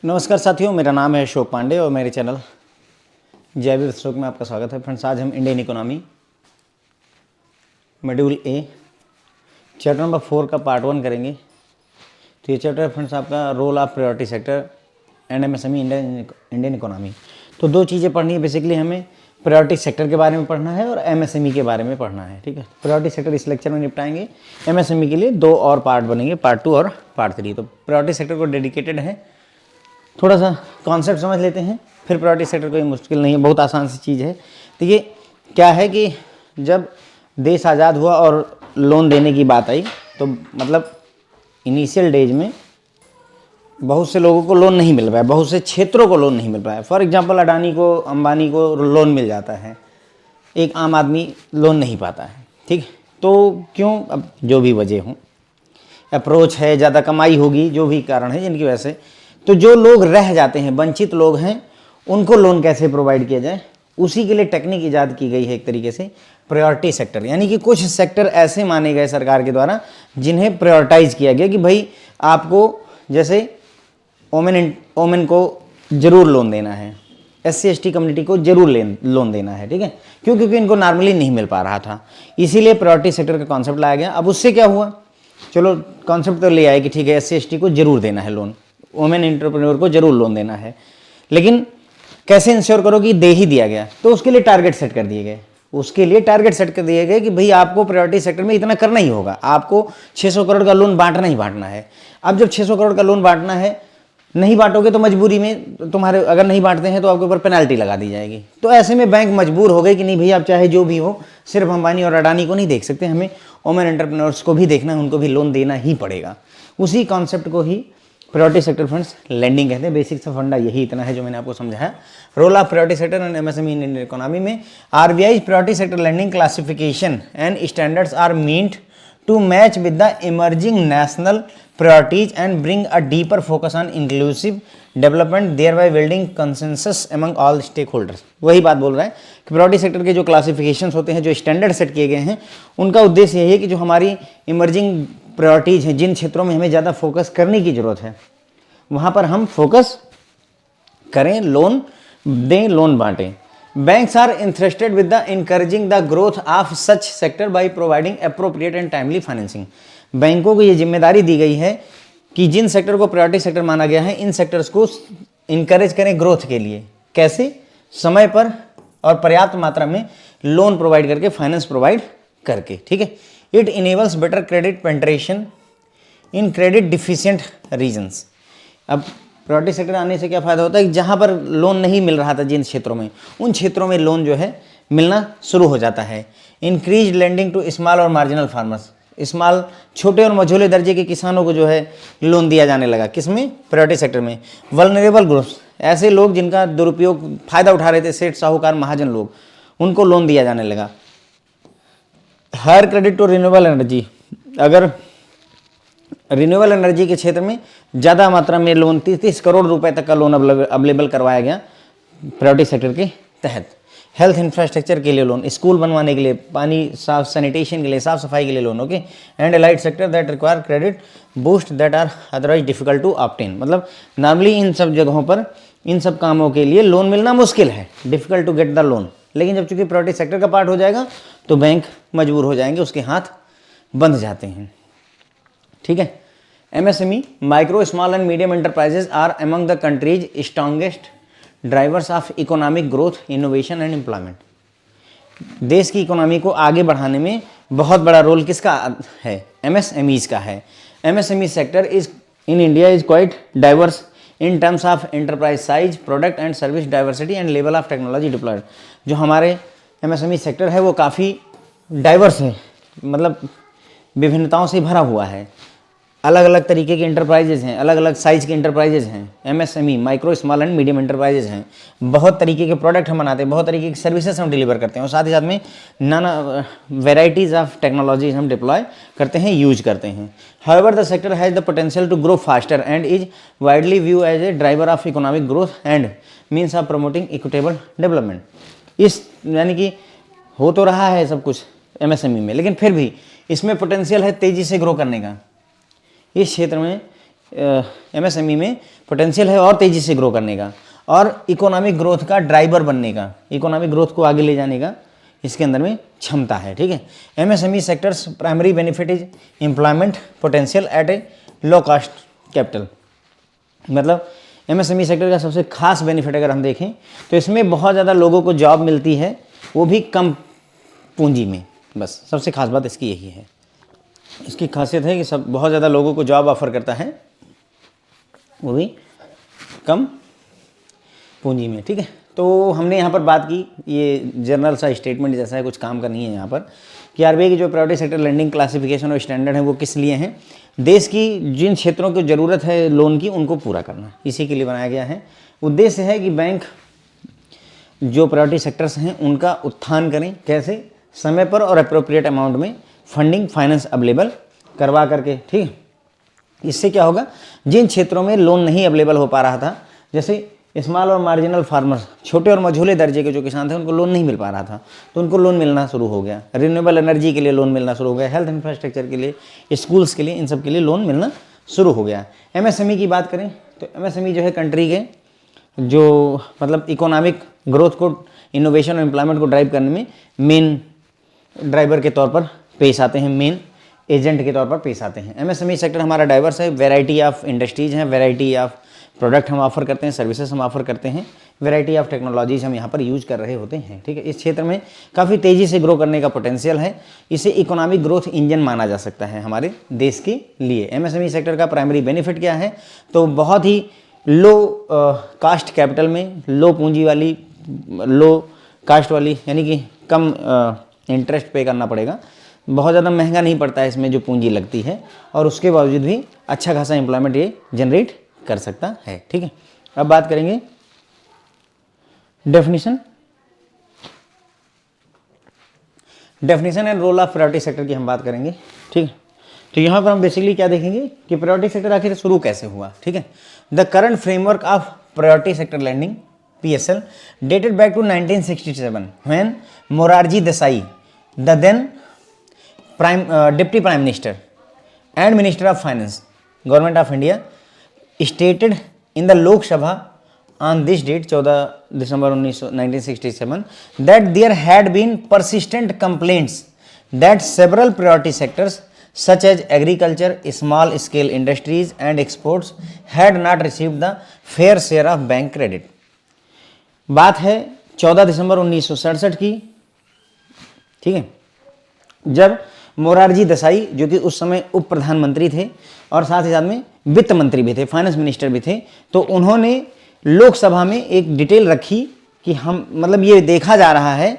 नमस्कार साथियों, मेरा नाम है अशोक पांडे और मेरे चैनल जैविक अशोक में आपका स्वागत है। फ्रेंड्स, आज हम Indian economy module A chapter number 4 का पार्ट 1 करेंगे। तो ये चैप्टर फ्रेंड्स आपका role of priority sector and MSME Indian economy. तो दो चीज़ें पढ़नी है बेसिकली, हमें प्रायोरिटी सेक्टर के बारे में पढ़ना है और एमएसएमई के बारे में पढ़ना है। ठीक है, प्रायोरिटी सेक्टर इस लेक्चर में निपटाएंगे। एमएसएमई के लिए दो और पार्ट बनेंगे, पार्ट 2 और पार्ट 3। तो प्रायोरिटी सेक्टर को डेडिकेटेड है। थोड़ा सा कॉन्सेप्ट समझ लेते हैं, फिर प्रायोरिटी सेक्टर कोई मुश्किल नहीं है, बहुत आसान सी चीज़ है। देखिए क्या है कि जब देश आज़ाद हुआ और लोन देने की बात आई तो मतलब इनिशियल डेज में बहुत से लोगों को लोन नहीं मिल पाया, बहुत से क्षेत्रों को लोन नहीं मिल पाया। फॉर एग्जांपल अडानी को, अंबानी को लोन मिल जाता है, एक आम आदमी लोन नहीं पाता है। ठीक, तो क्यों? अब जो भी वजह हो, अप्रोच है, ज़्यादा कमाई होगी, जो भी कारण है जिनकी वजह से, तो जो लोग रह जाते हैं, वंचित लोग हैं, उनको लोन कैसे प्रोवाइड किया जाए, उसी के लिए टेक्निक ईजाद की गई है एक तरीके से प्रायोरिटी सेक्टर। यानी कि कुछ सेक्टर ऐसे माने गए सरकार के द्वारा जिन्हें प्रायोरिटाइज किया गया कि भाई आपको, जैसे ओमेन को जरूर लोन देना है, SC ST कम्युनिटी को जरूर लोन देना है। ठीक है, क्यों? क्योंकि इनको नॉर्मली नहीं मिल पा रहा था, इसीलिए प्रायोरिटी सेक्टर का कॉन्सेप्ट लाया गया। अब उससे क्या हुआ, चलो कॉन्सेप्ट तो ले आए कि ठीक है SC ST को जरूर देना है लोन, वुमेन एंटरप्रेन्योर को जरूर लोन देना है, लेकिन कैसे इंश्योर करो कि दे ही दिया गया? तो उसके लिए टारगेट सेट कर दिए गए। उसके लिए टारगेट सेट कर दिए गए कि भाई आपको प्रायोरिटी सेक्टर में इतना करना ही होगा, आपको 600 करोड़ का लोन बांटना ही बांटना है। अब जब 600 करोड़ का लोन बांटना है, नहीं बांटोगे तो मजबूरी में तुम्हारे, अगर नहीं बांटते हैं तो आपके ऊपर पेनल्टी लगा दी जाएगी। तो ऐसे में बैंक मजबूर हो गए कि नहीं भैया, आप चाहे जो भी हो, सिर्फ अंबानी और अडानी को नहीं देख सकते, हमें वुमेन एंटरप्रेन्योर्स को भी देखना है, उनको भी लोन देना ही पड़ेगा। उसी कॉन्सेप्ट को ही प्रायोरिटी सेक्टर फ्रेंड्स लैंडिंग कहते हैं। बेसिक सा फंडा यही इतना है जो मैंने आपको समझाया। Role of priority sector and MSME in Indian economy में RBI priority sector lending classification and standards are meant to match with the emerging national priorities and bring a deeper focus on inclusive development, thereby building consensus among all stakeholders। वही बात बोल रहा है कि priority sector के जो classifications होते हैं, जो स्टैंडर्ड सेट किए गए हैं, उनका उद्देश्य यही है कि जो हमारी इमर्जिंग प्रायोरिटीज़ हैं, जिन क्षेत्रों में हमें ज़्यादा फोकस करने की ज़रूरत है, वहाँ पर हम फोकस करें, लोन दें, लोन बांटें। Banks are interested with the encouraging the growth of such sector by providing appropriate and timely financing. बैंकों को ये जिम्मेदारी दी गई है कि जिन सेक्टर को प्रायोरिटी सेक्टर माना गया है, इन सेक्टर्स को इनकरेज करें ग्रोथ के लिए। कैसे? समय पर और पर्याप्त मात्रा में लोन प्रोवाइड करके, फाइनेंस प्रोवाइड करके। ठीक है, it enables better credit penetration in credit deficient regions. अब प्रायोरिटी सेक्टर आने से क्या फ़ायदा होता है कि जहाँ पर लोन नहीं मिल रहा था, जिन क्षेत्रों में, उन क्षेत्रों में लोन जो है मिलना शुरू हो जाता है। इंक्रीज लेंडिंग टू स्मॉल और मार्जिनल फार्मर्स, स्मॉल, छोटे और मझोले दर्जे के किसानों को जो है लोन दिया जाने लगा। किसमें? प्रायोरिटी सेक्टर में। वल्नरेबल ग्रुप्स, ऐसे लोग जिनका दुरुपयोग, फायदा उठा रहे थे, सेठ, साहूकार, महाजन लोग, उनको लोन दिया जाने लगा। Higher credit to renewable energy, अगर रिन्यूएबल एनर्जी के क्षेत्र में ज़्यादा मात्रा में लोन, 30 करोड़ रुपए तक का लोन अवेलेबल करवाया गया प्रायोरिटी सेक्टर के तहत। हेल्थ इंफ्रास्ट्रक्चर के लिए लोन, स्कूल बनवाने के लिए, पानी साफ, सैनिटेशन के लिए, साफ सफाई के लिए loan. Okay, and allied sector that require credit boost that are otherwise difficult to obtain. मतलब नॉर्मली इन सब जगहों पर, इन सब कामों के लिए लोन मिलना मुश्किल है, difficult to get the loan. लेकिन जब चूंकि प्रायोरिटी सेक्टर का पार्ट हो जाएगा तो बैंक मजबूर हो जाएंगे, उसके हाथ बंध जाते हैं। ठीक है, MSME micro, small and medium enterprises are among the countries strongest drivers of economic growth, innovation and employment. देश की इकोनॉमी को आगे बढ़ाने में बहुत बड़ा रोल किसका है? MSMEs का है। MSME sector is in India is quite diverse in terms of enterprise size, product and service diversity and level of technology deployed. जो हमारे MSME सेक्टर है वो काफ़ी डाइवर्स है, मतलब विभिन्नताओं से भरा हुआ है। अलग अलग तरीके के इंटरप्राइजेज हैं, अलग अलग साइज के इंटरप्राइजेज हैं। MSME micro, small and medium enterprises हैं। बहुत तरीके के प्रोडक्ट हम बनाते हैं, बहुत तरीके की सर्विसेज हम डिलीवर करते हैं, और साथ ही साथ में नाना वेराइटीज़ ऑफ टेक्नोलॉजीज हम डिप्लॉय करते हैं, यूज करते हैं। However the sector has the potential to grow faster and is widely view as a driver of economic growth and means of promoting equitable development. इस यानी कि हो तो रहा है सब कुछ MSME में, लेकिन फिर भी इसमें पोटेंशियल है तेज़ी से ग्रो करने का। इस क्षेत्र में MSME में पोटेंशियल है और तेज़ी से ग्रो करने का, और इकोनॉमिक ग्रोथ का ड्राइवर बनने का, इकोनॉमिक ग्रोथ को आगे ले जाने का इसके अंदर में क्षमता है। ठीक है, MSME sectors primary benefit is employment potential at A low cost capital. मतलब एमएसएमई सेक्टर का सबसे खास बेनिफिट अगर हम देखें तो इसमें बहुत ज़्यादा लोगों को जॉब मिलती है, वो भी कम पूंजी में। बस सबसे खास बात इसकी यही है, इसकी खासियत है कि सब बहुत ज़्यादा लोगों को जॉब ऑफर करता है, वो भी कम पूंजी में। ठीक है, तो हमने यहाँ पर बात की, ये जनरल सा स्टेटमेंट जैसा है, कुछ काम का नहीं है यहाँ पर, कि आरबीआई की जो प्रायोरिटी सेक्टर लेंडिंग क्लासिफिकेशन और स्टैंडर्ड है वो किस लिए हैं, देश की जिन क्षेत्रों की ज़रूरत है लोन की उनको पूरा करना, इसी के लिए बनाया गया है। उद्देश्य है कि बैंक जो प्रायोरिटी सेक्टर्स हैं उनका उत्थान करें, कैसे, समय पर और अप्रोप्रिएट अमाउंट में फंडिंग फाइनेंस अवेलेबल करवा करके। ठीक है, इससे क्या होगा, जिन क्षेत्रों में लोन नहीं अवेलेबल हो पा रहा था, जैसे स्मॉल और मार्जिनल फार्मर्स, छोटे और मझोले दर्जे के जो किसान थे उनको लोन नहीं मिल पा रहा था, तो उनको लोन मिलना शुरू हो गया। रिन्यूएबल एनर्जी के लिए लोन मिलना शुरू हो गया, हेल्थ इंफ्रास्ट्रक्चर के लिए, स्कूल्स के लिए, इन सब के लिए लोन मिलना शुरू हो गया। एमएसएमई की बात करें तो एमएसएमई जो है कंट्री के जो मतलब इकोनॉमिक ग्रोथ को, इनोवेशन और एम्प्लॉयमेंट को ड्राइव करने में मेन ड्राइवर के तौर पर पेश आते हैं, मेन एजेंट के तौर पर पेश आते हैं। एमएसएमई सेक्टर हमारा डाइवर्स है, वैरायटी ऑफ इंडस्ट्रीज हैं, वैरायटी ऑफ प्रोडक्ट हम ऑफर करते हैं, सर्विसेज हम ऑफर करते हैं, वैरायटी ऑफ टेक्नोलॉजीज हम यहाँ पर यूज कर रहे होते हैं। ठीक है, इस क्षेत्र में काफ़ी तेज़ी से ग्रो करने का पोटेंशियल है, इसे इकोनॉमिक ग्रोथ इंजन माना जा सकता है हमारे देश के लिए। एमएसएमई सेक्टर का प्राइमरी बेनिफिट क्या है, तो बहुत ही लो कास्ट कैपिटल में, लो पूंजी वाली, लो कास्ट वाली, यानी कि कम इंटरेस्ट पे करना पड़ेगा, बहुत ज़्यादा महंगा नहीं पड़ता है इसमें जो पूंजी लगती है, और उसके बावजूद भी अच्छा खासा एम्प्लॉयमेंट ये जनरेट कर सकता है। ठीक है, अब बात करेंगे definition and role of priority sector की हम बात करेंगे। ठीक है, तो यहाँ पर हम बेसिकली क्या देखेंगे कि प्रायोरिटी सेक्टर आखिर शुरू कैसे हुआ। ठीक है, the current framework of priority sector landing PSL dated back to 1967 when Morarji Desai, the then Deputy Prime Minister and Minister of Finance, Government of India, stated in the Lok Sabha on this date 14 December 1967 that there had been persistent complaints that several priority sectors such as agriculture, small scale industries and exports had not received the fair share of bank credit। बात है 14 दिसंबर 1967 की। ठीक है, जब मोरारजी देसाई जो कि उस समय उप प्रधानमंत्री थे और साथ ही साथ में वित्त मंत्री भी थे, फाइनेंस मिनिस्टर भी थे, तो उन्होंने लोकसभा में एक डिटेल रखी कि हम मतलब ये देखा जा रहा है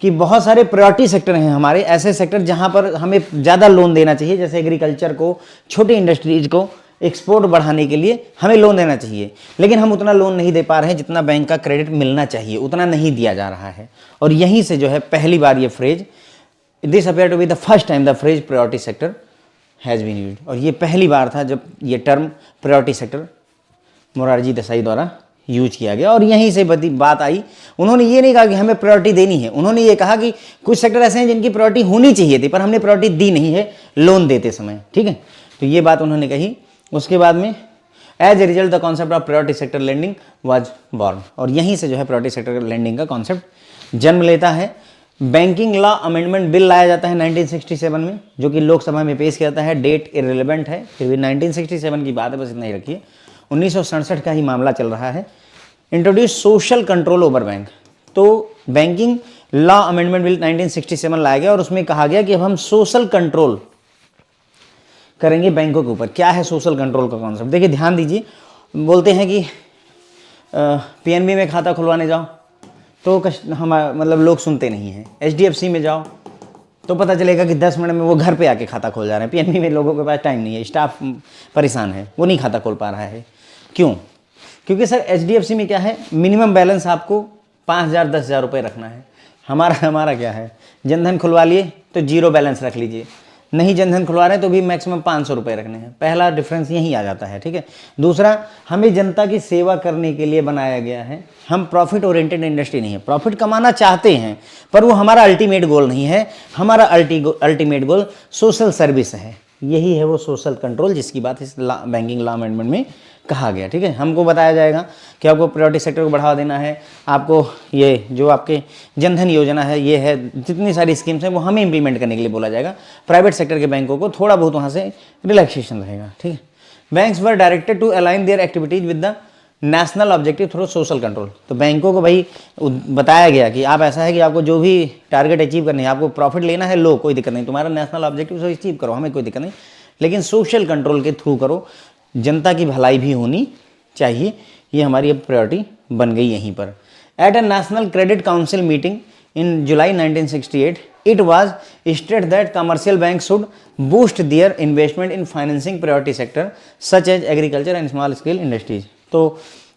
कि बहुत सारे प्रायोरिटी सेक्टर हैं हमारे, ऐसे सेक्टर जहां पर हमें ज़्यादा लोन देना चाहिए, जैसे एग्रीकल्चर को, छोटी इंडस्ट्रीज को, एक्सपोर्ट बढ़ाने के लिए हमें लोन देना चाहिए, लेकिन हम उतना लोन नहीं दे पा रहे हैं जितना बैंक का क्रेडिट मिलना चाहिए, उतना नहीं दिया जा रहा है। और यहीं से जो है पहली बार ये phrase, this appear to be the first time the phrase priority sector has been used, और ये पहली बार था जब ये term priority sector Morarji Desai द्वारा यूज किया गया। और यहीं से बात आई, उन्होंने ये नहीं कहा कि हमें प्रायोरिटी देनी है, उन्होंने ये कहा कि कुछ सेक्टर ऐसे हैं जिनकी प्रायोरिटी होनी चाहिए थी पर हमने प्रायोरिटी दी नहीं है लोन देते समय। ठीक है, तो ये बात उन्होंने कही। उसके बाद में as a result the concept of priority sector lending was born, और यहीं से जो है प्रायोरिटी सेक्टर लेंडिंग का कॉन्सेप्ट जन्म लेता है। बैंकिंग लॉ अमेंडमेंट बिल लाया जाता है 1967 में, जो कि लोकसभा में पेश किया जाता है। डेट इररिलेवेंट है, फिर भी 1967 की बात है, बस इतना ही रखिए। 1967 का ही मामला चल रहा है। Introduce social control over bank, तो बैंकिंग लॉ अमेंडमेंट बिल 1967 लाया गया और उसमें कहा गया कि अब हम सोशल कंट्रोल करेंगे बैंकों के ऊपर। क्या है सोशल कंट्रोल का कॉन्सेप्ट, देखिए ध्यान दीजिए। बोलते हैं कि PNB में खाता खुलवाने जाओ तो हम मतलब लोग सुनते नहीं हैं, HDFC में जाओ तो पता चलेगा कि 10 मिनट में वो घर पे आके खाता खोल जा रहे हैं। PNB में लोगों के पास टाइम नहीं है, स्टाफ परेशान है, वो नहीं खाता खोल पा रहा है। क्यों? क्योंकि सर HDFC में क्या है, मिनिमम बैलेंस आपको 5,000 10,000 रुपये रखना है। हमारा क्या है, जनधन खुलवा लिए तो जीरो बैलेंस रख लीजिए, नहीं जनधन खुलवा रहे हैं तो भी मैक्सिमम 500 रुपये रखने हैं। पहला डिफरेंस यही आ जाता है। ठीक है, दूसरा, हमें जनता की सेवा करने के लिए बनाया गया है। हम प्रॉफिट ओरिएंटेड इंडस्ट्री नहीं है, प्रॉफिट कमाना चाहते हैं पर वो हमारा अल्टीमेट गोल नहीं है। हमारा अल्टीमेट गोल सोशल सर्विस है। यही है वो सोशल कंट्रोल जिसकी बात इस बैंकिंग लॉ अमेंडमेंट में कहा गया। ठीक है, हमको बताया जाएगा कि आपको प्रायोरिटी सेक्टर को बढ़ावा देना है, आपको ये जो आपके जनधन योजना है, ये है, जितनी सारी स्कीम्स हैं वो हमें इंप्लीमेंट करने के लिए बोला जाएगा। प्राइवेट सेक्टर के बैंकों को थोड़ा बहुत वहाँ से रिलैक्सेशन रहेगा। ठीक है, banks were directed to align their activities with the national objective through social control. तो बैंकों को भाई बताया गया कि आप ऐसा है कि आपको जो भी टारगेट अचीव करनी है, आपको प्रॉफिट लेना है, लो कोई दिक्कत नहीं, तुम्हारा नेशनल ऑब्जेक्टिव से अचीव करो, हमें कोई दिक्कत नहीं, लेकिन सोशल कंट्रोल के थ्रू करो, जनता की भलाई भी होनी चाहिए। ये हमारी अब प्रायोरिटी बन गई यहीं पर। At a national credit council meeting in July 1968 it was stated that commercial banks should boost their investment in financing priority sector such as agriculture and small scale industries। तो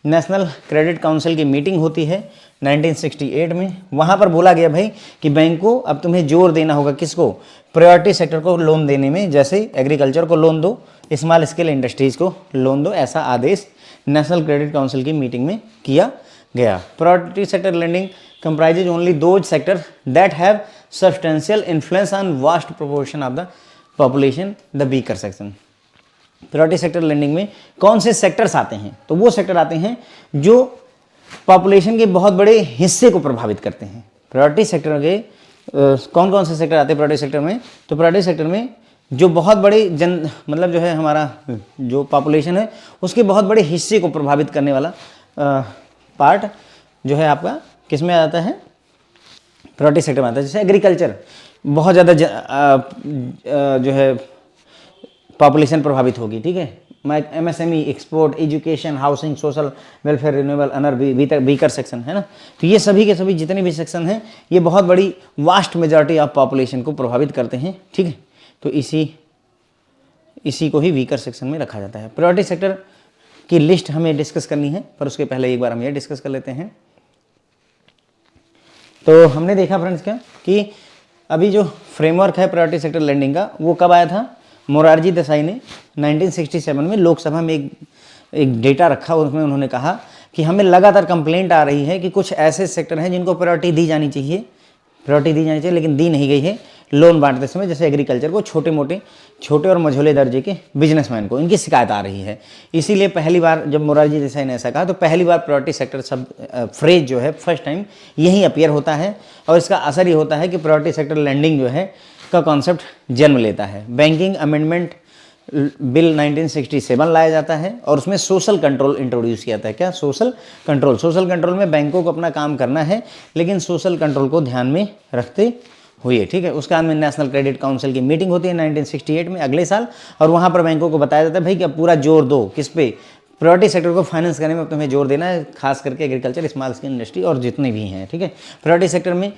नेशनल क्रेडिट काउंसिल की meeting होती है 1968 में। वहाँ पर बोला गया भाई कि बैंक को अब तुम्हें जोर देना होगा, किसको, प्रायोरिटी सेक्टर को लोन देने में, जैसे एग्रीकल्चर को लोन दो, स्मॉल स्केल इंडस्ट्रीज़ को लोन दो, ऐसा आदेश नेशनल क्रेडिट काउंसिल की मीटिंग में किया गया। Priority sector lending comprises only those sectors that have substantial influence on vast proportion of the population, the weaker section। Priority sector lending में कौन से सेक्टर्स आते हैं? तो वो सेक्टर आते हैं जो पॉपुलेशन के बहुत बड़े हिस्से को प्रभावित करते हैं। प्रायोरिटी सेक्टर के कौन कौन से सेक्टर आते हैं प्रायोरिटी सेक्टर में? तो प्रायोरिटी सेक्टर में जो बहुत बड़े मतलब जो है हमारा जो पॉपुलेशन है उसके बहुत बड़े हिस्से को प्रभावित करने वाला पार्ट जो है आपका किस में आता है? प्रायोरिटी सेक्टर में आता है। जैसे एग्रीकल्चर, बहुत ज़्यादा जो है पॉपुलेशन प्रभावित होगी। ठीक है, MSME, export, education, housing, social welfare, renewable, owner weaker section है ना। तो ये सभी के सभी जितने भी सेक्शन हैं ये बहुत बड़ी वास्ट मेजॉरिटी ऑफ पॉपुलेशन को प्रभावित करते हैं। ठीक है, तो इसी को ही वीकर सेक्शन में रखा जाता है। प्रायोरिटी सेक्टर की लिस्ट हमें डिस्कस करनी है, पर उसके पहले एक बार हम ये डिस्कस कर लेते हैं। तो हमने देखा फ्रेंड्स क्या कि अभी जो फ्रेमवर्क है प्रायोरिटी सेक्टर लेंडिंग का वो कब आया था? मोरारजी देसाई ने 1967 में लोकसभा में एक डेटा रखा, उसमें उन्होंने कहा कि हमें लगातार कंप्लेंट आ रही है कि कुछ ऐसे सेक्टर हैं जिनको प्रायोरिटी दी जानी चाहिए, लेकिन दी नहीं गई है लोन बांटते समय। जैसे एग्रीकल्चर को, छोटे और मझोले दर्जे के बिजनेसमैन को इनकी शिकायत आ रही है। इसीलिए पहली बार जब मोरारजी देसाई ने ऐसा कहा तो पहली बार प्रायोरिटी सेक्टर सब फ्रेज जो है फर्स्ट टाइम यहीं अपीयर होता है, और इसका असर ये होता है कि प्रायोरिटी सेक्टर लेंडिंग जो है का कॉन्सेप्ट जन्म लेता है। बैंकिंग अमेंडमेंट बिल 1967 लाया जाता है और उसमें सोशल कंट्रोल इंट्रोड्यूस किया जाता है। क्या? सोशल कंट्रोल में बैंकों को अपना काम करना है, लेकिन सोशल कंट्रोल को ध्यान में रखते हुए। ठीक है, उसके बाद में नेशनल क्रेडिट काउंसिल की मीटिंग होती है 1968 में, अगले साल, और वहाँ पर बैंकों को बताया जाता है भाई कि अब पूरा जोर दो किस पे? प्रायोरिटी सेक्टर को फाइनेंस करने में तुम्हें जोर देना है, खास करके एग्रीकल्चर, स्मॉल स्केल इंडस्ट्री और जितने भी हैं। ठीक है, प्रायोरिटी सेक्टर में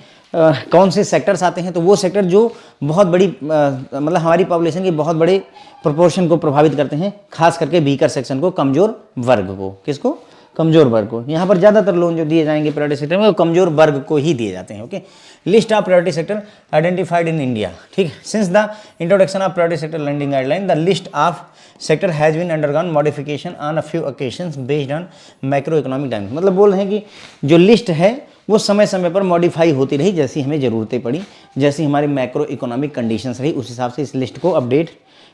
कौन से सेक्टर्स आते हैं? तो वो सेक्टर जो बहुत बड़ी मतलब हमारी पॉपुलेशन के बहुत बड़े प्रोपोर्शन को प्रभावित करते हैं, खास करके वीकर सेक्शन को, कमजोर वर्ग को। किसको? कमजोर वर्ग को। यहाँ पर ज़्यादातर लोन जो दिए जाएंगे प्रायोरिटी सेक्टर में वो कमजोर वर्ग को ही दिए जाते हैं। Okay, list of priority sector identified in India. ठीक है, since the introduction of priority sector lending guideline the list of sector has been undergone modification on a few occasions based on macro economic dimension. मतलब बोल रहे हैं कि जो list है वो समय समय पर मॉडिफाई होती रही, जैसी हमें ज़रूरतें पड़ी, जैसी हमारी मैक्रो इकोनॉमिक कंडीशंस रही, उस हिसाब से इस लिस्ट को अपडेट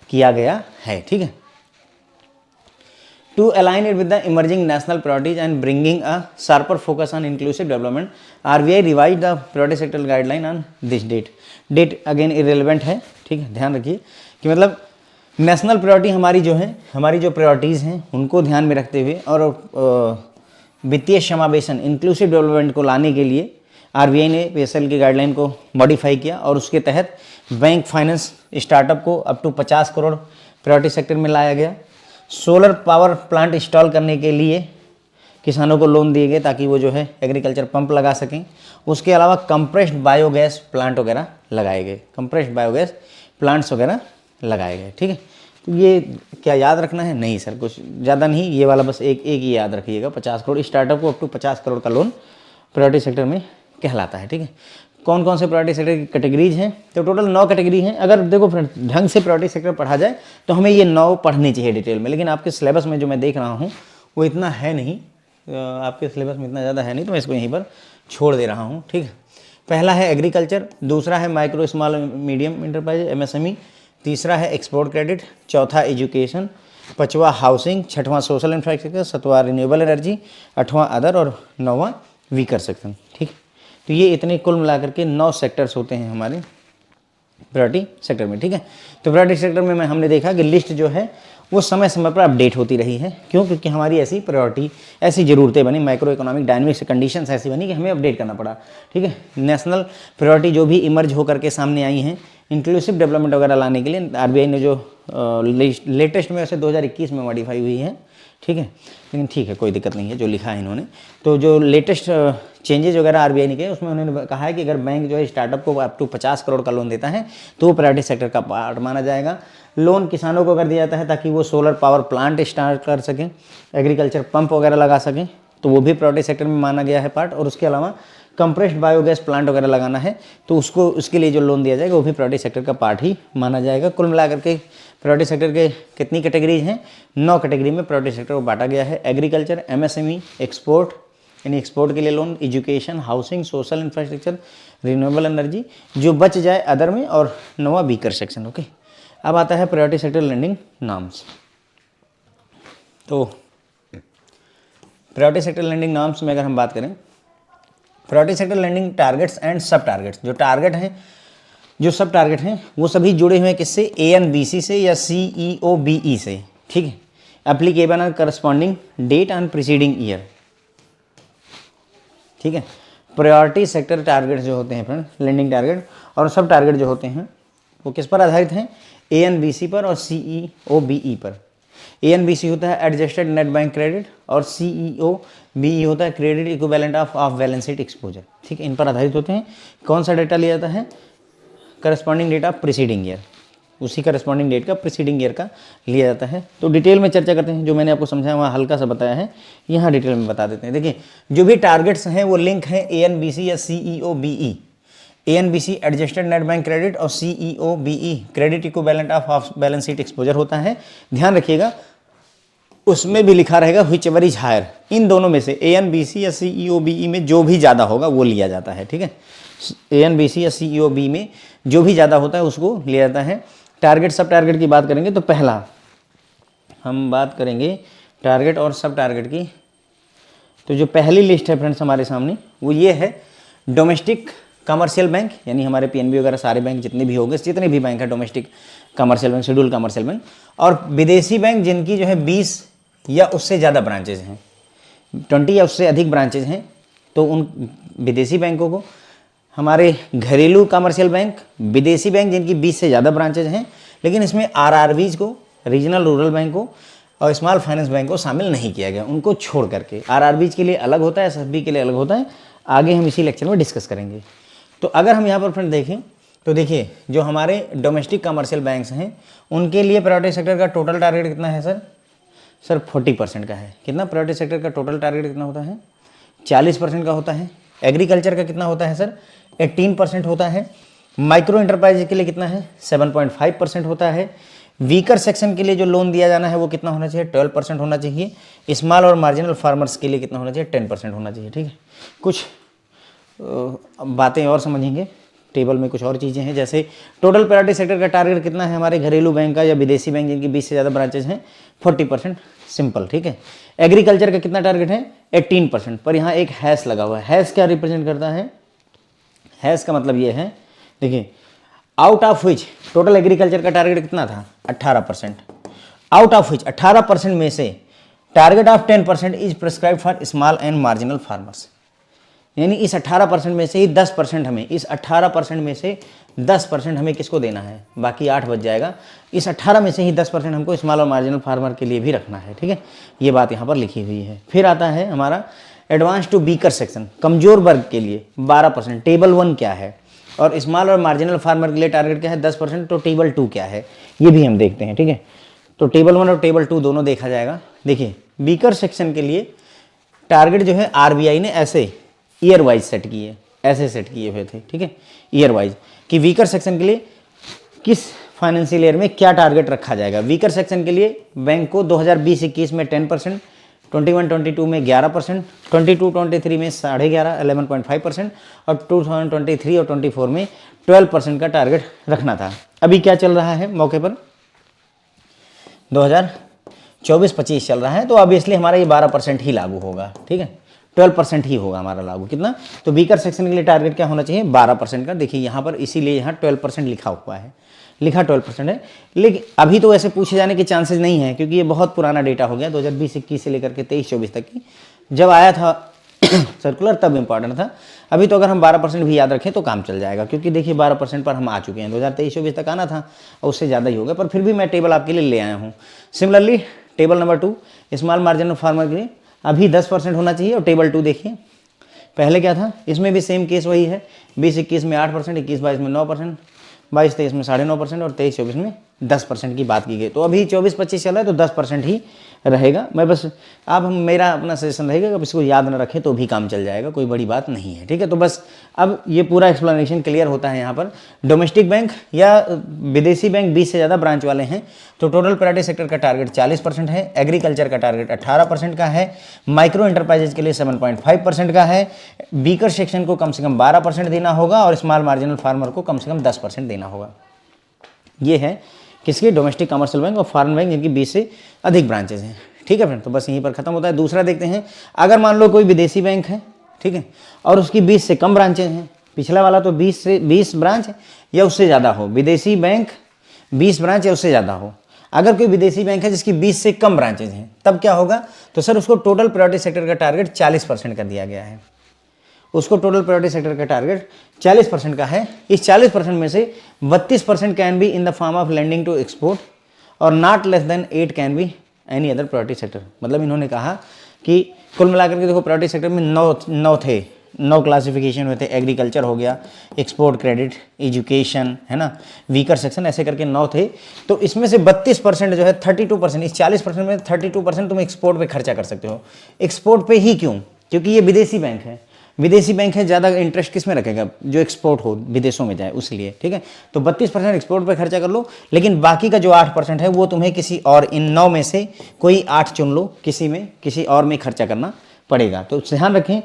किया गया है। ठीक है, to align it with the emerging national priorities and bringing a sharper focus on inclusive development, RBI revised the priority sector guideline on this date। Date again irrelevant है। ठीक है, ध्यान रखिए कि मतलब नेशनल प्रायोरिटी हमारी जो है, हमारी जो प्रायोरिटीज़ हैं उनको ध्यान में रखते हुए और वित्तीय समावेशन, इंक्लूसिव डेवलपमेंट को लाने के लिए RBI ने PSL की गाइडलाइन को मॉडिफाई किया और उसके तहत बैंक फाइनेंस स्टार्टअप को up to 50 crore priority sector में लाया गया। सोलर पावर प्लांट इंस्टॉल करने के लिए किसानों को लोन दिए गए ताकि वो जो है एग्रीकल्चर पंप लगा सकें। उसके अलावा कंप्रेस्ड बायोगैस प्लांट वगैरह लगाए गए, कंप्रेस्ड बायोगैस प्लांट्स वगैरह लगाए गए। ठीक है, तो ये क्या याद रखना है? नहीं सर, कुछ ज़्यादा नहीं, ये वाला बस एक ही याद रखिएगा। 50 करोड़ स्टार्टअप को अप टू 50 करोड़ का लोन प्रायोरिटी सेक्टर में कहलाता है। ठीक है, कौन कौन से प्रायोरिटी सेक्टर की कैटेगरीज हैं? तो टोटल 9 कैटेगरी हैं। अगर देखो फ्रेंड्स ढंग से प्रायोरिटी सेक्टर पढ़ा जाए तो हमें ये 9 पढ़नी चाहिए डिटेल में, लेकिन आपके सिलेबस में जो मैं देख रहा हूँ वो इतना है नहीं, आपके सिलेबस में इतना ज़्यादा है नहीं, तो मैं इसको यहीं पर छोड़ दे रहा हूँ। ठीक है, पहला है एग्रीकल्चर, दूसरा है micro small medium enterprise MSME, तीसरा है एक्सपोर्ट क्रेडिट, चौथा एजुकेशन, पाँचवा हाउसिंग, छठवां सोशल इंफ्रास्ट्रक्चर, सातवां रिन्यूएबल एनर्जी, आठवां अदर और नौवां वीकर सेक्शन। ठीक, तो ये इतने कुल मिलाकर के 9 सेक्टर्स होते हैं हमारे प्रायोरिटी सेक्टर में। ठीक है, तो प्रायोरिटी सेक्टर में हमने देखा कि लिस्ट जो है वो समय समय पर अपडेट होती रही है। क्यों? क्योंकि हमारी ऐसी प्रायोरिटी, ऐसी ज़रूरतें बनी, माइक्रो इकोनॉमिक डायनामिक्स कंडीशंस ऐसी बनी कि हमें अपडेट करना पड़ा। ठीक है, नेशनल प्रायोरिटी जो भी इमर्ज होकर के सामने आई हैं, इंक्लूसिव डेवलपमेंट वगैरह लाने के लिए आरबीआई ने जो लेटेस्ट में वैसे 2021 में मॉडिफाई हुई है। ठीक है, लेकिन ठीक है, कोई दिक्कत नहीं है जो लिखा है इन्होंने। तो जो लेटेस्ट चेंजेज वगैरह आरबीआई ने किए उसमें उन्होंने कहा है कि अगर बैंक जो है स्टार्टअप को अप टू 50 करोड़ का लोन देता है तो वो प्रायोरिटी सेक्टर का पार्ट माना जाएगा। लोन किसानों को कर दिया जाता है ताकि वो सोलर पावर प्लांट स्टार्ट कर सकें, एग्रीकल्चर पंप वगैरह लगा सकें, तो वो भी प्रायोरिटी सेक्टर में माना गया है पार्ट। और उसके अलावा कंप्रेस्ड बायोगैस प्लांट वगैरह लगाना है तो उसको, उसके लिए जो लोन दिया जाएगा वो भी प्रायोरिटी सेक्टर का पार्ट ही माना जाएगा। कुल मिलाकर के प्रायोरिटी सेक्टर के कितनी कैटेगरीज हैं? 9 कैटेगरी में प्रायोरिटी सेक्टर को बांटा गया है। एग्रीकल्चर, एमएसएमई, एक्सपोर्ट यानी एक्सपोर्ट के लिए loan, education, housing, social infrastructure, renewable energy, जो बच जाए अदर में, और 9वां वीकर सेक्शन। ओके, अब आता है प्रायोरिटी सेक्टर लेंडिंग नॉर्म्स। तो प्रायोरिटी सेक्टर लेंडिंग नॉर्म्स में अगर हम बात करें, priority sector lending targets and सब टारगेट्स, जो टारगेट हैं, जो सब टारगेट हैं, वो सभी जुड़े हुए हैं किससे? एएनबीसी से या सीईओबीई से। ठीक है, applicable on corresponding date on preceding year. ठीक है, प्रायोरिटी सेक्टर टारगेट जो होते हैं फ्रेंड, लेंडिंग टारगेट और सब टारगेट जो होते हैं वो किस पर आधारित हैं? एएनबीसी पर और सीईओबीई पर। एएनबीसी होता है एडजस्टेड नेट बैंक क्रेडिट और सीईओबीई होता है credit equivalent of balance sheet exposure. ठीक है, इन पर आधारित होते हैं। कौन सा डेटा लिया जाता है? Corresponding date of preceding year, उसी करस्पॉन्डिंग डेट का प्रीसीडिंग ईयर का लिया जाता है। तो डिटेल में चर्चा करते हैं, जो मैंने आपको समझाया वहाँ हल्का सा बताया है, यहाँ डिटेल में बता देते हैं। देखिए, जो भी टारगेट्स हैं वो लिंक हैं एएनबीसी या CEOBE. ANBC adjusted net bank credit और CEOBE credit equivalent of balance sheet exposure होता है। ध्यान रखिएगा, उसमें भी लिखा रहेगा व्हिच एवर इज हायर। इन दोनों में से एएनबीसी या सीईओबीई में जो भी ज़्यादा होगा वो लिया जाता है। ठीक है, एएनबीसी या सीईओबी में जो भी ज़्यादा होता है उसको लिया जाता है। टारगेट सब टारगेट की बात करेंगे तो पहला हम बात करेंगे टारगेट और सब टारगेट की। तो जो पहली लिस्ट है फ्रेंड्स हमारे सामने वो ये है, डोमेस्टिक कमर्शियल बैंक, यानी हमारे पीएनबी वगैरह सारे बैंक जितने भी होंगे, जितने भी बैंक है domestic commercial bank, schedule commercial bank, और विदेशी बैंक जिनकी जो है 20 या उससे ज़्यादा ब्रांचेज हैं, 20 या उससे अधिक ब्रांचेज हैं, तो उन विदेशी बैंकों को। हमारे घरेलू कमर्शियल बैंक, विदेशी बैंक जिनकी 20 से ज़्यादा ब्रांचेज हैं, लेकिन इसमें आरआरबीज को, रीजनल रूरल बैंक को और स्मॉल फाइनेंस बैंक को शामिल नहीं किया गया, उनको छोड़ करके। आरआरबीज के लिए अलग होता है, एसएफबी के लिए अलग होता है, आगे हम इसी लेक्चर में डिस्कस करेंगे। तो अगर हम यहाँ पर फ्रेंड देखें तो देखिए, जो हमारे डोमेस्टिक कमर्शियल बैंक्स हैं उनके लिए प्रायोरिटी सेक्टर का टोटल टारगेट कितना है सर 40% का है। कितना प्रायोरिटी सेक्टर का टोटल टारगेट कितना होता है? 40% का होता है। एग्रीकल्चर का कितना होता है सर? 18% होता है। माइक्रो एंटरप्राइज के लिए कितना है? 7.5% होता है। वीकर सेक्शन के लिए जो लोन दिया जाना है वो कितना होना चाहिए? 12% होना चाहिए। स्मॉल और मार्जिनल फार्मर्स के लिए कितना होना चाहिए? 10% होना चाहिए। ठीक है, कुछ बातें और समझेंगे, टेबल में कुछ और चीज़ें हैं, जैसे टोटल प्रायोरिटी सेक्टर का टारगेट कितना है हमारे घरेलू बैंक का या विदेशी बैंक जिनकी 20 से ज़्यादा ब्रांचेज हैं? 40%, सिंपल। ठीक है, एग्रीकल्चर का कितना टारगेट है? 18%, पर यहाँ एक हैश लगा हुआ है। हैश क्या रिप्रेजेंट करता है? हैश का मतलब ये है, देखिए, out of which total agriculture का टारगेट कितना था? 18%। आउट ऑफ विच 18% में से target of 10% is prescribe for small and marginal farmers, यानी इस 18% में से ही 10% हमें, इस 18% में से 10% हमें किसको देना है? बाकी 8 बच जाएगा। इस 18 में से ही 10% हमको स्मॉल और मार्जिनल फार्मर के लिए भी रखना है। ठीक है, ये बात यहाँ पर लिखी हुई है। फिर आता है हमारा एडवांस टू वीकर सेक्शन, कमजोर वर्ग के लिए 12%। टेबल 1 क्या है? और स्मॉल और मार्जिनल फार्मर के लिए टारगेट क्या है? 10%। तो टेबल 2 क्या है ये भी हम देखते हैं। ठीक है, तो टेबल 1 और टेबल 2 दोनों देखा जाएगा। देखिए, वीकर सेक्शन के लिए टारगेट जो है आरबीआई ने ऐसे ईयर वाइज सेट किए, ऐसे सेट किए हुए थे। ठीक है, ईयर वाइज कि वीकर सेक्शन के लिए किस फाइनेंशियल ईयर में क्या टारगेट रखा जाएगा। वीकर सेक्शन के लिए बैंक को 2020-21 में 10%, 21-22 में 11%, 22-23 में 11.5 11.5% और 2023 और 24 में 12% का टारगेट रखना था। अभी क्या चल रहा है मौके पर? 24-25 चल रहा है, तो ऑब्वियसली हमारा ये 12% ही लागू होगा, ठीक है, 12% ही होगा हमारा लागू। कितना? तो वीकर सेक्शन के लिए टारगेट क्या होना चाहिए? 12% का। देखिए यहाँ पर इसीलिए यहाँ 12% लिखा हुआ है, लिखा 12% है, लेकिन अभी तो ऐसे पूछे जाने के चांसेस नहीं है, क्योंकि ये बहुत पुराना डेटा हो गया, 2020-21 से लेकर के 23-24 तक की जब आया था सर्कुलर तब इंपॉर्टेंट था। अभी तो अगर हम 12% भी याद रखें तो काम चल जाएगा, क्योंकि देखिए 12% पर हम आ चुके हैं, 2023-24 तक आना था और उससे ज़्यादा ही होगा, पर फिर भी मैं टेबल आपके लिए ले आया हूँ। Similarly table number 2 small marginal farmer के लिए अभी 10% होना चाहिए, और टेबल 2 देखिए पहले क्या था, इसमें भी सेम केस वही है, 20-21 में 8%, 21-22 में 9%, 22-23 में 9.5% और 23-24 में 10% की बात की गई। तो अभी 24-25 चल रहा है तो 10% ही रहेगा। मैं बस आप मेरा अपना सजेशन रहेगा कि अब इसको याद न रखें तो भी काम चल जाएगा, कोई बड़ी बात नहीं है, ठीक है। तो बस अब ये पूरा एक्सप्लेनेशन क्लियर होता है। यहाँ पर डोमेस्टिक बैंक या विदेशी बैंक 20 से ज़्यादा ब्रांच वाले हैं तो टोटल प्राइवेट सेक्टर का टारगेट 40% है, एग्रीकल्चर का टारगेट 18% का है, माइक्रो एंटरप्राइजेज के लिए 7.5% का है, वीकर सेक्शन को कम से कम 12% देना होगा और स्मॉल मार्जिनल फार्मर को कम से कम 10% देना होगा। ये है किसके? डोमेस्टिक कमर्शियल बैंक और फॉरेन बैंक जिनकी 20 से अधिक ब्रांचेज हैं, ठीक है फ्रेंड। तो बस यहीं पर खत्म होता है। दूसरा देखते हैं, अगर मान लो कोई विदेशी बैंक है, ठीक है, और उसकी 20 से कम ब्रांचेज हैं, पिछला वाला तो 20 ब्रांच या उससे ज़्यादा हो, विदेशी बैंक 20 ब्रांच या उससे ज़्यादा हो। अगर कोई विदेशी बैंक है जिसकी 20 से कम ब्रांचेज हैं, तब क्या होगा? तो सर उसको टोटल प्रायोरिटी सेक्टर का टारगेट 40% कर दिया गया है, उसको टोटल प्रायोरिटी सेक्टर का टारगेट 40% का है। इस 40% में से 32% can be in the form of lending to export और not less than 8 can be any other priority sector. मतलब इन्होंने कहा कि कुल मिलाकर के देखो प्रायोरिटी सेक्टर में 9 थे, 9 क्लासिफिकेशन हुए थे। एग्रीकल्चर हो गया, एक्सपोर्ट क्रेडिट, एजुकेशन, है ना, वीकर सेक्शन, ऐसे करके 9 थे। तो इसमें से 32% जो है 32%, इस 40% में 32% तुम एक्सपोर्ट पे खर्चा कर सकते हो। एक्सपोर्ट पे ही क्यों? क्योंकि ये विदेशी बैंक है, विदेशी बैंक है, ज़्यादा इंटरेस्ट किस में रखेगा? जो एक्सपोर्ट हो, विदेशों में जाए, उसलिए, ठीक है। तो 32% एक्सपोर्ट पे खर्चा कर लो, लेकिन बाकी का जो 8% है वो तुम्हें किसी और, इन 9 में से कोई 8 चुन लो, किसी और में खर्चा करना पड़ेगा। तो ध्यान रखें।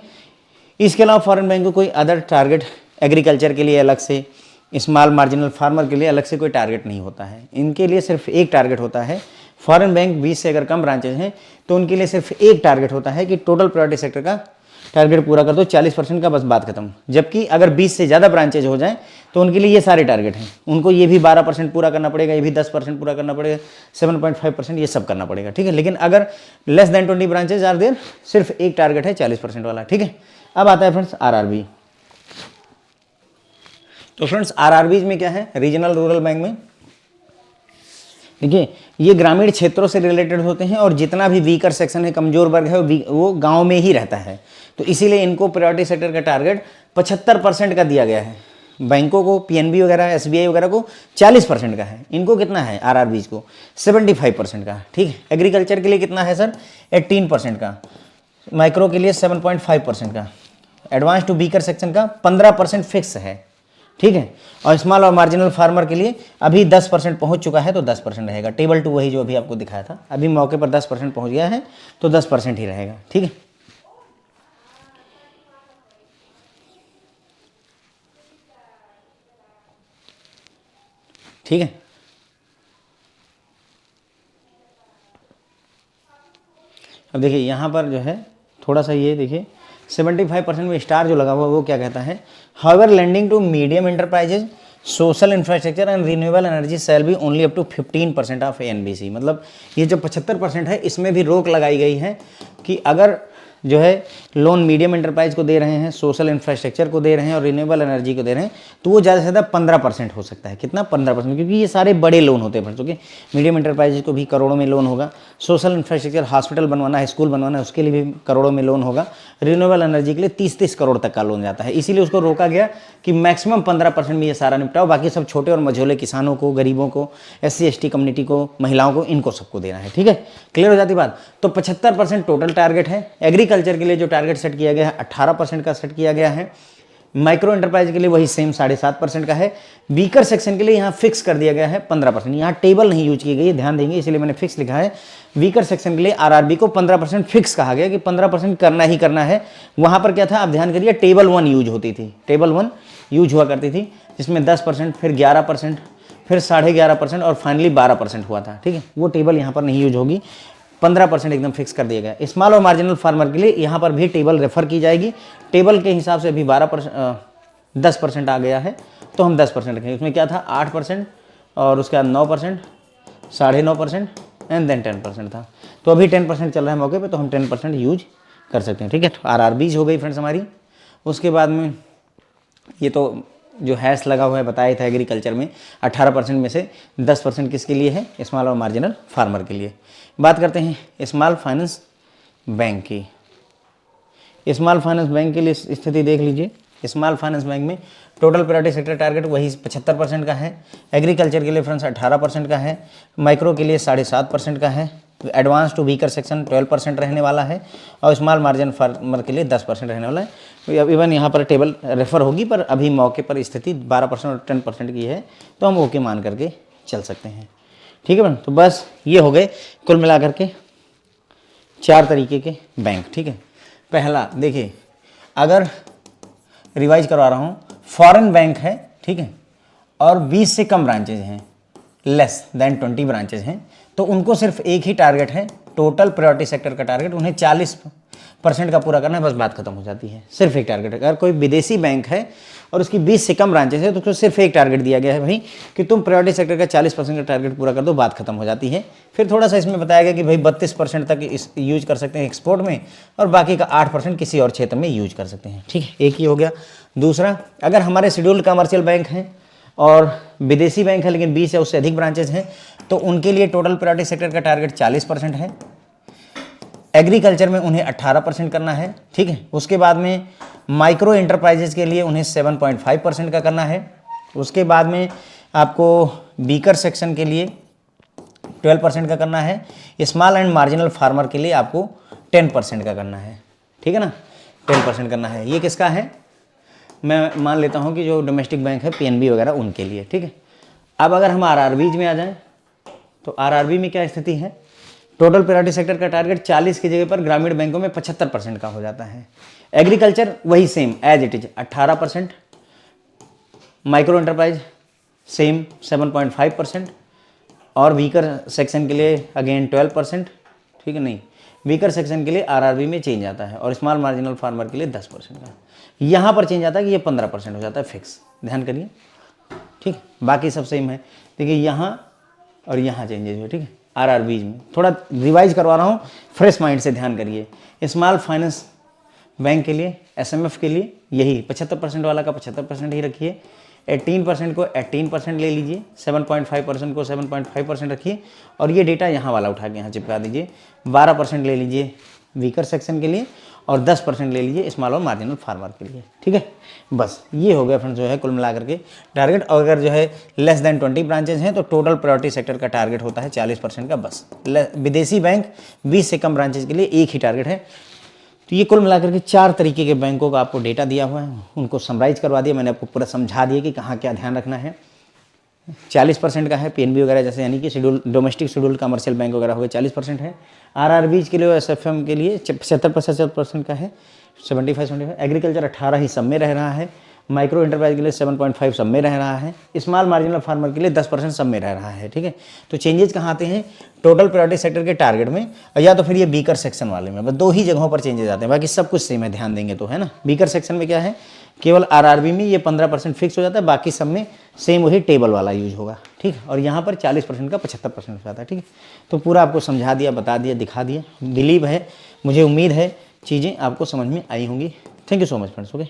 इसके अलावा फॉरेन बैंक को कोई अदर टारगेट, एग्रीकल्चर के लिए अलग से, स्मॉल मार्जिनल फार्मर के लिए अलग से कोई टारगेट नहीं होता है। इनके लिए सिर्फ एक टारगेट होता है। फॉरेन बैंक 20 से अगर कम ब्रांचेज हैं तो उनके लिए सिर्फ एक टारगेट होता है कि टोटल प्रायोरिटी सेक्टर का टारगेट पूरा कर दो, 40% का, बस बात खत्म। जबकि अगर 20 से ज़्यादा ब्रांचेज हो जाएं तो उनके लिए ये सारे टारगेट हैं, उनको ये भी 12% पूरा करना पड़ेगा, ये भी 10% पूरा करना पड़ेगा, 7.5% ये सब करना पड़ेगा, ठीक है। लेकिन अगर less than 20 branches are there, सिर्फ एक टारगेट है 40% वाला, ठीक है। अब आता है फ्रेंड्स आरआरबी। तो फ्रेंड्स आरआरबीज में क्या है? रीजनल रूरल बैंक में देखिए ये ग्रामीण क्षेत्रों से रिलेटेड होते हैं और जितना भी वीकर सेक्शन है, कमजोर वर्ग है, वो गांव में ही रहता है। तो इसीलिए इनको प्रायोरिटी सेक्टर का टारगेट 75% का दिया गया है। बैंकों को, पीएनबी वगैरह, एसबीआई वगैरह को 40% का है, इनको कितना है? आरआरबीज को 75% का, ठीक है। एग्रीकल्चर के लिए कितना है सर? 18% का, माइक्रो के लिए 7.5% का, एडवांस टू वीकर सेक्शन का 15% फिक्स है, ठीक है। और स्मॉल और मार्जिनल फार्मर के लिए अभी 10% पहुंच चुका है तो 10% रहेगा। टेबल 2 वही जो अभी आपको दिखाया था, अभी मौके पर 10% पहुंच गया है तो 10% ही रहेगा, ठीक है। ठीक है, अब देखिए यहाँ पर जो है थोड़ा सा ये देखिए 75% में स्टार जो लगा हुआ वो क्या कहता है? However lending to medium enterprises, social infrastructure and renewable energy shall be only up to 15% of NBC. मतलब ये जो 75% है इसमें भी रोक लगाई गई है कि अगर जो है लोन मीडियम एंटरप्राइज को दे रहे हैं, सोशल इंफ्रास्ट्रक्चर को दे रहे हैं और रिन्यूएबल एनर्जी को दे रहे हैं तो वो ज़्यादा से ज़्यादा 15% हो सकता है। कितना? 15%, क्योंकि ये सारे बड़े लोन होते हैं। क्योंकि मीडियम एंटरप्राइज को भी करोड़ों में लोन होगा, सोशल इंफ्रास्ट्रक्चर, हॉस्पिटल बनवाना है, स्कूल बनवाना है, उसके लिए भी करोड़ों में लोन होगा, रिन्यूएबल एनर्जी के लिए 30-30 करोड़ तक का लोन जाता है। इसीलिए उसको रोका गया कि मैक्सिमम 15% में ये सारा निपटाओ, बाकी सब छोटे और मझोले किसानों को, गरीबों को, SC ST कम्युनिटी को, महिलाओं को, इनको सबको देना है, ठीक है। क्लियर हो जाती बात? तो 75% टोटल टारगेट है। एग्रीकल्चर के लिए जो टारगेट सेट किया गया है 18% का सेट किया गया है। माइक्रो एंटरप्राइज के लिए वही सेम 7.5% का है। वीकर सेक्शन के लिए यहाँ फिक्स कर दिया गया है 15%। यहाँ टेबल नहीं यूज की गई है, ध्यान देंगे, इसलिए मैंने फिक्स लिखा है। वीकर सेक्शन के लिए आरआरबी को 15% फिक्स कहा गया कि 15% करना ही करना है। वहाँ पर क्या था, आप ध्यान करिए, टेबल 1 यूज होती थी, टेबल 1 यूज हुआ करती थी, जिसमें 10%, फिर 11%, फिर 11.5% और फाइनली 12% हुआ था, ठीक है। वो टेबल यहाँ पर नहीं यूज होगी। 15% एकदम फिक्स कर दिया गया। स्मॉल और मार्जिनल फार्मर के लिए यहाँ पर भी टेबल रेफर की जाएगी। टेबल के हिसाब से अभी 10% आ गया है, तो हम 10% रखेंगे। उसमें क्या था 8% और उसके बाद 9%, 9.5% एंड देन 10% था। तो अभी 10% चल रहा है मौके पे, तो हम 10% यूज कर सकते हैं, ठीक है। तो RRBs हो गई फ्रेंड्स हमारी। उसके बाद में ये तो जो हैश लगा हुआ है बताया था एग्रीकल्चर में 18% में से 10% किसके लिए है, स्मॉल और मार्जिनल फार्मर के लिए। बात करते हैं स्मॉल फाइनेंस बैंक की। स्मॉल फाइनेंस बैंक के लिए स्थिति देख लीजिए। स्मॉल फाइनेंस बैंक में टोटल प्रायोरिटी सेक्टर टारगेट वही 75% का है। एग्रीकल्चर के लिए फ्रेंड्स 18% का है। माइक्रो के लिए 7.5% का है। एडवांस टू वीकर सेक्शन 12% रहने वाला है और स्मॉल मार्जिन फार्मर के लिए 10% रहने वाला है। इवन यहाँ पर टेबल रेफर होगी, पर अभी मौके पर स्थिति 12% और 10% की है, तो हम ओके मान करके चल सकते हैं, ठीक है मैडम। तो बस ये हो गए कुल मिलाकर के 4 तरीके के बैंक, ठीक है। पहला देखिए, अगर रिवाइज करवा रहा हूँ, फॉरेन बैंक है, ठीक है, और 20 से कम ब्रांचेज हैं, लेस देन 20 ब्रांचेज हैं, तो उनको सिर्फ एक ही टारगेट है, टोटल प्रायोरिटी सेक्टर का टारगेट उन्हें 40% का पूरा करना है, बस बात खत्म हो जाती है। सिर्फ एक टारगेट है। अगर कोई विदेशी बैंक है और उसकी 20 से कम ब्रांचेज है, तो उसको सिर्फ एक टारगेट दिया गया है भाई कि तुम प्रायोरिटी सेक्टर का 40% का टारगेट पूरा कर दो, बात खत्म हो जाती है। फिर थोड़ा सा इसमें बताया गया कि भाई 32% तक इस यूज कर सकते हैं एक्सपोर्ट में, और बाकी का 8% किसी और क्षेत्र में यूज कर सकते हैं, ठीक है। एक ही हो गया। दूसरा, अगर हमारे शेड्यूल्ड कमर्शियल बैंक हैं और विदेशी बैंक है लेकिन 20 या उससे अधिक ब्रांचेज हैं, तो उनके लिए टोटल प्रायोरिटी सेक्टर का टारगेट 40% है। एग्रीकल्चर में उन्हें 18% करना है, ठीक है। उसके बाद में माइक्रो एंटरप्राइजेज के लिए उन्हें 7.5% का करना है। उसके बाद में आपको वीकर सेक्शन के लिए 12% का करना है। स्मॉल एंड मार्जिनल फार्मर के लिए आपको 10% का करना है, ठीक है ना, 10% करना है। ये किसका है, मैं मान लेता हूँ कि जो डोमेस्टिक बैंक है PNB वगैरह उनके लिए, ठीक है। अब अगर हम RRBs में आ जाएं, तो RRB में क्या स्थिति है, टोटल प्रायोरिटी सेक्टर का टारगेट 40 की जगह पर ग्रामीण बैंकों में 75% का हो जाता है। एग्रीकल्चर वही same as it is 18%, micro enterprise same 7.5%, और वीकर सेक्शन के लिए अगेन 12%, ठीक है। नहीं, वीकर सेक्शन के लिए RRB में चेंज आता है, और स्मॉल मार्जिनल फार्मर के लिए 10% का। यहाँ पर चेंज आता है कि ये 15% हो जाता है फिक्स, ध्यान करिए, ठीक। बाकी सब सेम है। देखिए यहाँ और यहाँ चेंजेज हुए, ठीक है। RRBs में थोड़ा रिवाइज करवा रहा हूँ, फ्रेश माइंड से ध्यान करिए। स्मॉल फाइनेंस बैंक के लिए, SMF के लिए यही 75% वाला का 75% ही रखिए। 18% को 18% ले लीजिए, 7.5% को 7.5% रखिए, और ये डेटा यहाँ वाला उठा के यहाँ चिपका दीजिए। 12% ले लीजिए वीकर सेक्शन के लिए, और 10% ले लीजिए स्मॉल और मार्जिनल फार्मर के लिए, ठीक है। बस ये हो गया फ्रेंड्स जो है कुल मिलाकर के टारगेट। और अगर जो है लेस देन 20 ब्रांचेज हैं, तो टोटल प्रायोरिटी सेक्टर का टारगेट होता है 40% का, बस। विदेशी बैंक 20 से कम ब्रांचेज के लिए एक ही टारगेट है। तो ये कुल मिलाकर के 4 तरीके के बैंकों का आपको डेटा दिया हुआ है, उनको समराइज करवा दिया मैंने, आपको पूरा समझा दिया कि कहाँ क्या ध्यान रखना है। 40% का है PNB वगैरह जैसे, यानी कि schedule domestic scheduled commercial bank वगैरह हो गए 40% है। RRBs के लिए SFM के लिए 75% का है, 75। एग्रीकल्चर 18 ही सब में रह रहा है। माइक्रो एंटरप्राइज के लिए 7.5 सब में रह रहा है। स्मॉल मार्जिनल फार्मर के लिए 10% सब में रह रहा है, ठीक है। तो चेंजेस कहाँ आते हैं, टोटल प्रायोरिटी सेक्टर के टारगेट में, या तो फिर ये बीकर सेक्शन वाले में, बस 2 ही जगहों पर चेंजेस आते हैं, बाकी सब कुछ सेम है, ध्यान देंगे तो, है ना। बीकर सेक्शन में क्या है, केवल RRB में ये 15% फिक्स हो जाता है, बाकी सब में सेम वही टेबल वाला यूज होगा, ठीक है। और यहाँ पर 40% का 75% हो जाता है, ठीक है। तो पूरा आपको समझा दिया, बता दिया, दिखा दिया। बिलीव है, मुझे उम्मीद है चीज़ें आपको समझ में आई होंगी। Thank you so much friends, okay.